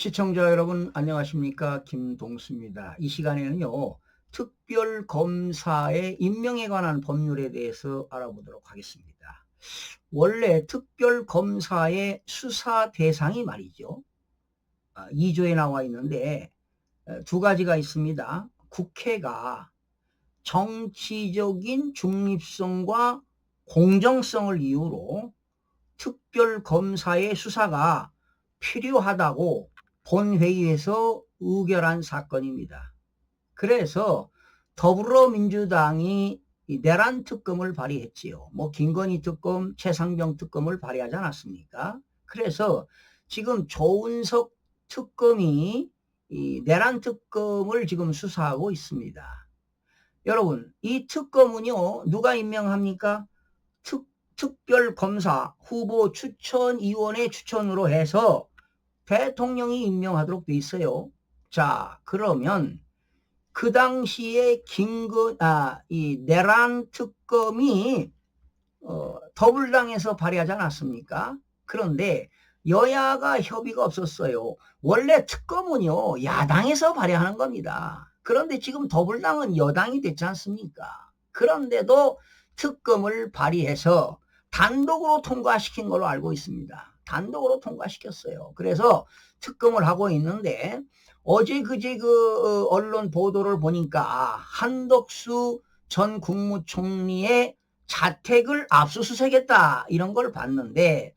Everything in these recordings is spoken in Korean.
시청자 여러분 안녕하십니까, 김동수입니다. 이 시간에는요, 특별검사의 임명에 관한 법률에 대해서 알아보도록 하겠습니다. 원래 특별검사의 수사 대상이 말이죠, 2조에 나와 있는데 두 가지가 있습니다. 국회가 정치적인 중립성과 공정성을 이유로 특별검사의 수사가 필요하다고 본회의에서 의결한 사건입니다. 그래서 더불어민주당이 내란 특검을 발의했지요. 김건희 특검, 최상병 특검을 발의하지 않았습니까? 그래서 지금 조은석 특검이 이 내란 특검을 지금 수사하고 있습니다. 여러분, 이 특검은요, 누가 임명합니까? 특별검사 후보 추천위원회 추천으로 해서 대통령이 임명하도록 돼 있어요. 자, 그러면 그 당시에 이 내란 특검이 더불당에서 발의하지 않았습니까? 그런데 여야가 협의가 없었어요. 원래 특검은요, 야당에서 발의하는 겁니다. 그런데 지금 더불당은 여당이 됐지 않습니까? 그런데도 특검을 발의해서 단독으로 통과시킨 걸로 알고 있습니다. 단독으로 통과시켰어요. 그래서 특검을 하고 있는데 어제 그제 언론 보도를 보니까 한덕수 전 국무총리의 자택을 압수수색했다, 이런 걸 봤는데,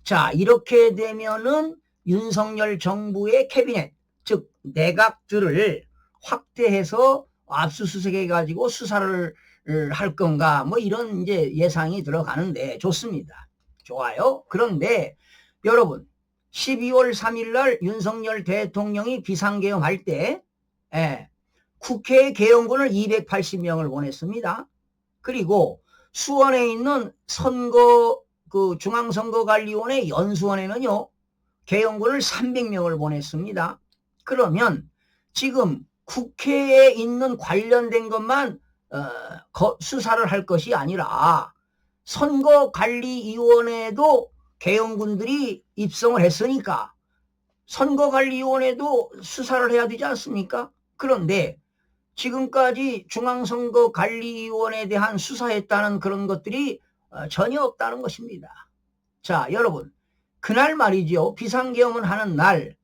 자, 이렇게 되면은 윤석열 정부의 캐비넷, 즉 내각들을 확대해서 압수수색해 가지고 수사를 할 건가, 이런 이제 예상이 들어가는데 좋습니다. 좋아요. 그런데 여러분, 12월 3일 날 윤석열 대통령이 비상계엄할 때 국회 개헌군을 280명을 보냈습니다. 그리고 수원에 있는 중앙선거관리위원회 연수원에는요, 개헌군을 300명을 보냈습니다. 그러면 지금 국회에 있는 관련된 것만 수사를 할 것이 아니라 선거관리위원회도 개헌군들이 입성을 했으니까 선거관리위원회도 수사를 해야 되지 않습니까? 그런데 지금까지 중앙선거관리위원회에 대한 수사했다는 그런 것들이 전혀 없다는 것입니다. 자, 여러분, 그날 말이죠, 비상계엄을 하는 날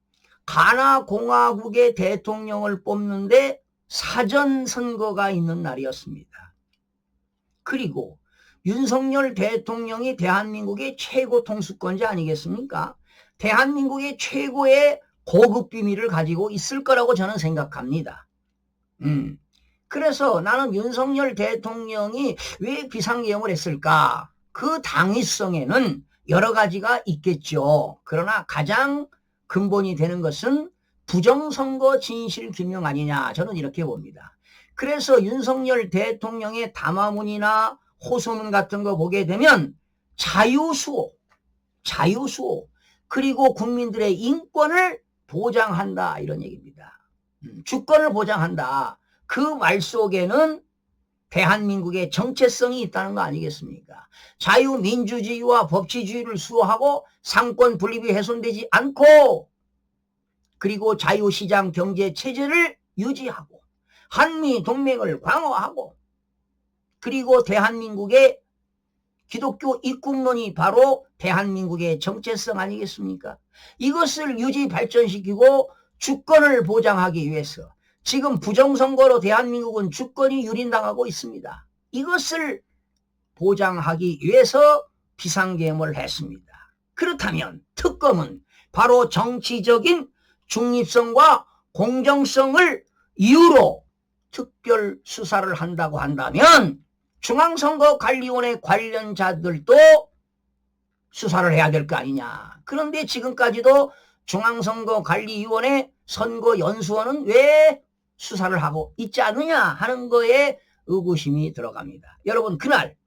가나공화국의 대통령을 뽑는데 사전선거가 있는 날이었습니다. 그리고 윤석열 대통령이 대한민국의 최고 통수권자 아니겠습니까? 대한민국의 최고의 고급 비밀을 가지고 있을 거라고 저는 생각합니다. 그래서 나는 윤석열 대통령이 왜 비상계엄을 했을까? 그 당위성에는 여러 가지가 있겠죠. 그러나 가장 근본이 되는 것은 부정선거 진실규명 아니냐, 저는 이렇게 봅니다. 그래서 윤석열 대통령의 담화문이나 호소문 같은 거 보게 되면 자유수호, 그리고 국민들의 인권을 보장한다, 이런 얘기입니다. 주권을 보장한다. 그 말 속에는 대한민국의 정체성이 있다는 거 아니겠습니까? 자유민주주의와 법치주의를 수호하고 상권 분립이 훼손되지 않고, 그리고 자유시장 경제 체제를 유지하고 한미 동맹을 강화하고, 그리고 대한민국의 기독교 입국론이 바로 대한민국의 정체성 아니겠습니까? 이것을 유지 발전시키고 주권을 보장하기 위해서 지금 부정선거로 대한민국은 주권이 유린당하고 있습니다. 이것을 보장하기 위해서 비상계엄을 했습니다. 그렇다면 특검은 바로 정치적인 중립성과 공정성을 이유로 특별 수사를 한다고 한다면 중앙선거관리위원회 관련자들도 수사를 해야 될 거 아니냐. 그런데 지금까지도 중앙선거관리위원회 선거연수원은 왜 수사를 하고 있지 않느냐 하는 거에 의구심이 들어갑니다. 여러분, 그날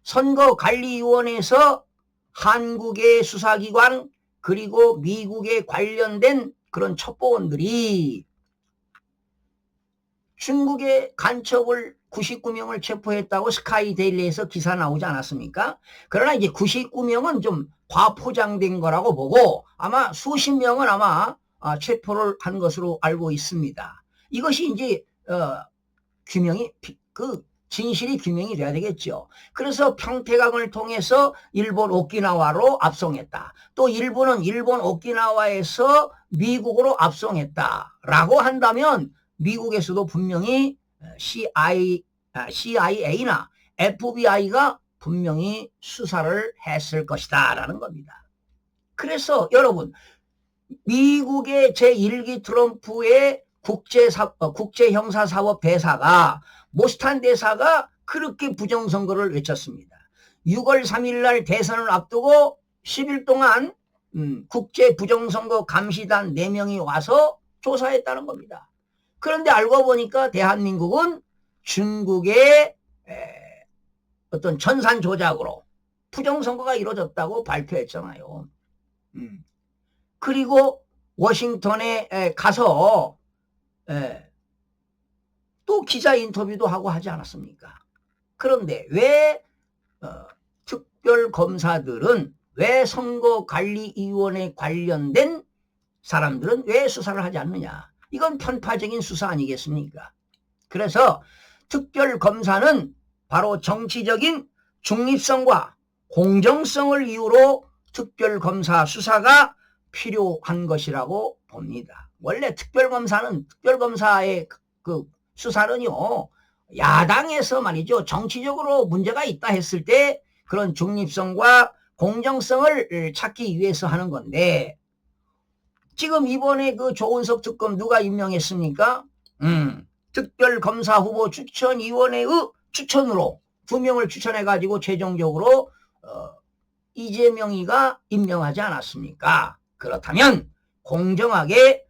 선거관리위원회에서 한국의 수사기관 그리고 미국에 관련된 그런 첩보원들이 중국의 간첩을 99명을 체포했다고 스카이데일리에서 기사 나오지 않았습니까? 그러나 이제 99명은 좀 과포장된 거라고 보고 아마 수십 명은 아마 체포를 한 것으로 알고 있습니다. 이것이 이제 규명이 진실이 규명이 돼야 되겠죠. 그래서 평택항을 통해서 일본 오키나와로 압송했다. 또 일본은 일본 오키나와에서 미국으로 압송했다라고 한다면 미국에서도 분명히 CIA나 FBI가 분명히 수사를 했을 것이다라는 겁니다. 그래서 여러분, 미국의 제1기 트럼프의 국제형사사법 대사가 모스탄 대사가 그렇게 부정선거를 외쳤습니다. 6월 3일 날 대선을 앞두고 10일 동안 국제부정선거 감시단 4명이 와서 조사했다는 겁니다. 그런데 알고 보니까 대한민국은 중국의 어떤 전산 조작으로 부정선거가 이루어졌다고 발표했잖아요. 그리고 워싱턴에 가서 또 기자 인터뷰도 하고 하지 않았습니까? 그런데 왜 특별검사들은, 왜 선거관리위원회 관련된 사람들은 왜 수사를 하지 않느냐? 이건 편파적인 수사 아니겠습니까? 그래서 특별검사는 바로 정치적인 중립성과 공정성을 이유로 특별검사 수사가 필요한 것이라고 봅니다. 원래 특별검사의 그 수사는요, 야당에서 말이죠, 정치적으로 문제가 있다 했을 때 그런 중립성과 공정성을 찾기 위해서 하는 건데, 지금 이번에 그 조은석 특검 누가 임명했습니까? 특별검사 후보 추천위원회의 추천으로 2명을 추천해가지고 최종적으로 이재명이가 임명하지 않았습니까? 그렇다면 공정하게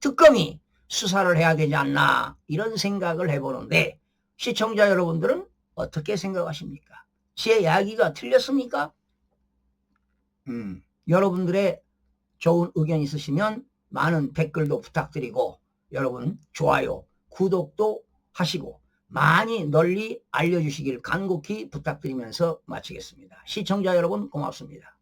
특검이 수사를 해야 되지 않나, 이런 생각을 해보는데, 시청자 여러분들은 어떻게 생각하십니까? 제 이야기가 틀렸습니까? 여러분들의 좋은 의견 있으시면 많은 댓글도 부탁드리고, 여러분 좋아요, 구독도 하시고 많이 널리 알려주시길 간곡히 부탁드리면서 마치겠습니다. 시청자 여러분 고맙습니다.